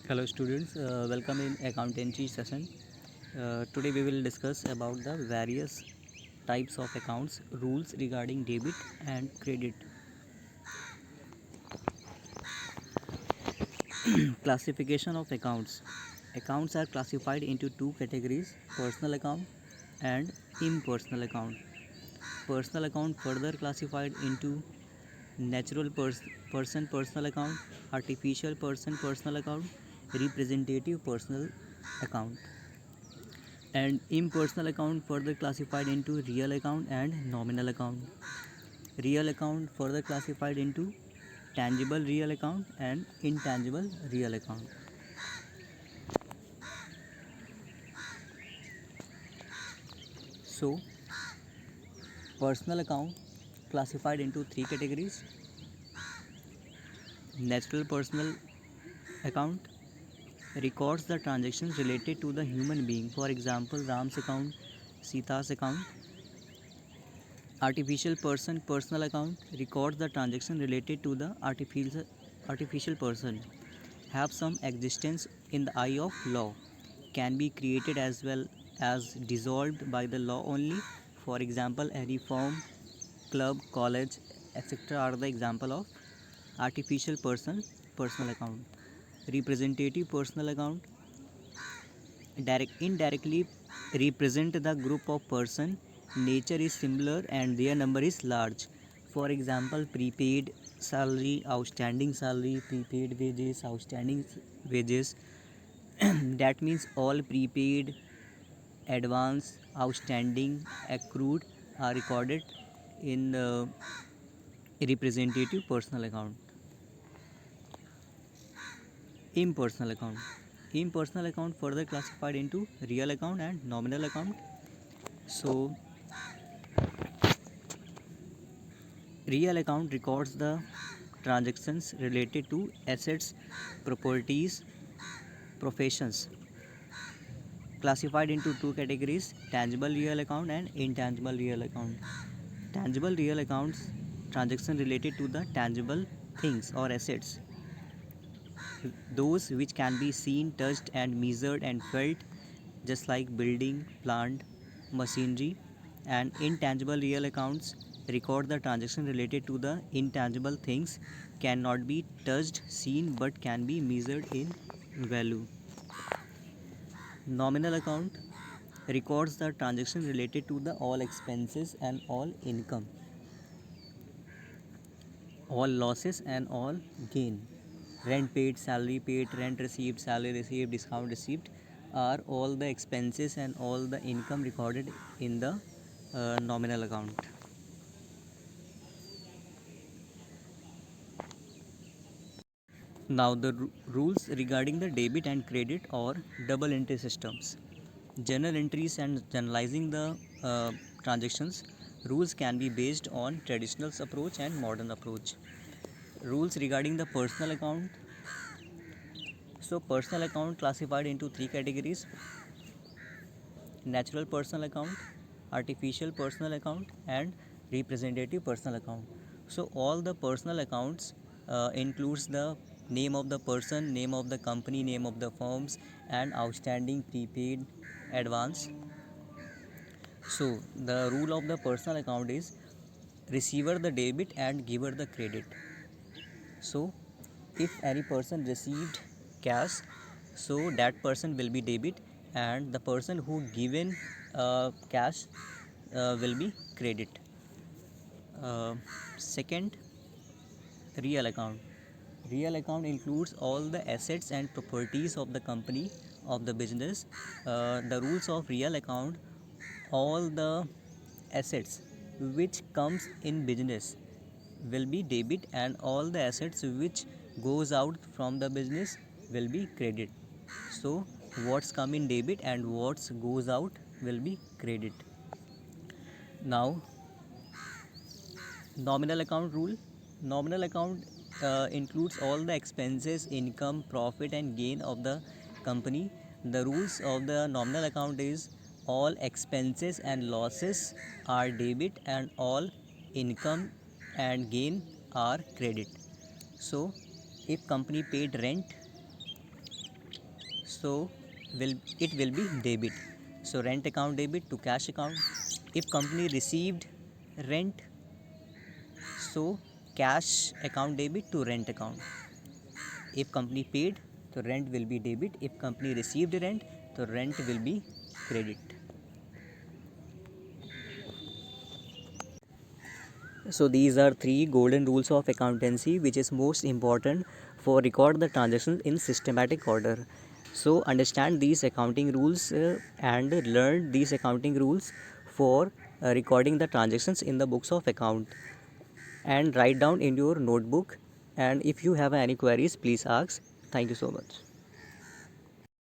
Hello students, welcome in accountancy session. Today we will discuss about the various types of accounts, rules regarding debit and credit. Classification of accounts. Accounts are classified into two categories, personal account and impersonal account. Personal account further classified into natural person personal account, artificial person personal account, representative personal account. And impersonal account further classified into real account and nominal account. Real account further classified into tangible real account and intangible real account. So personal account classified into three categories: natural personal account records the transactions related to the human being, for example Ram's account, Sita's account. Artificial person personal account records the transaction related to the artificial person, have some existence in the eye of law, can be created as well as dissolved by the law only. For example, any firm, club, college, etc. are the example of artificial person personal account. Representative personal account indirectly represent the group of person, nature is similar and their number is large. For example, prepaid salary, prepaid wages, outstanding wages. That means all prepaid, advance, outstanding, accrued are recorded in representative personal account. Impersonal account. Impersonal account further classified into real account and nominal account. So real account records the transactions related to assets, properties, professions. Classified into two categories: tangible real account and intangible real account. Tangible real accounts transactions related to the tangible things or assets, those which can be seen, touched, and measured and felt, just like building, plant, machinery. And intangible real accounts record the transaction related to the intangible things, cannot be touched, seen, but can be measured in value. Nominal account records the transaction related to the all expenses and all income, all losses and all gain. Rent paid, salary paid, rent received, salary received, discount received are all the expenses and all the income recorded in the nominal account. Now the rules regarding the debit and credit or double entry systems. Journal entries and journalizing the transactions. Rules can be based on traditional approach and modern approach. Rules regarding the personal account. So personal account classified into three categories: natural personal account, artificial personal account, and representative personal account. So all the personal accounts includes the name of the person, name of the company, name of the firms, and outstanding, prepaid, advance. So the rule of the personal account is receiver the debit and giver the credit. So if any person received cash, so that person will be debit, and the person who given cash will be credit. Second, real account. Real account includes all the assets and properties of the company, of the business. The rules of real account: all the assets which comes in business will be debit, and all the assets which goes out from the business will be credit. So what's come in debit and what's goes out will be credit. Now nominal account rule. Nominal account includes all the expenses, income, profit and gain of the company. The rules of the nominal account is all expenses and losses are debit and all income and gain are credit. So if company paid rent, so it will be debit. So rent account debit to cash account. If company received rent, so cash account debit to rent account. If company paid, so rent will be debit. If company received rent, so rent will be credit. So these are three golden rules of accountancy which is most important for record the transactions in systematic order. So understand these accounting rules and learn these accounting rules for recording the transactions in the books of account, and write down in your notebook, and if you have any queries please ask. Thank you so much.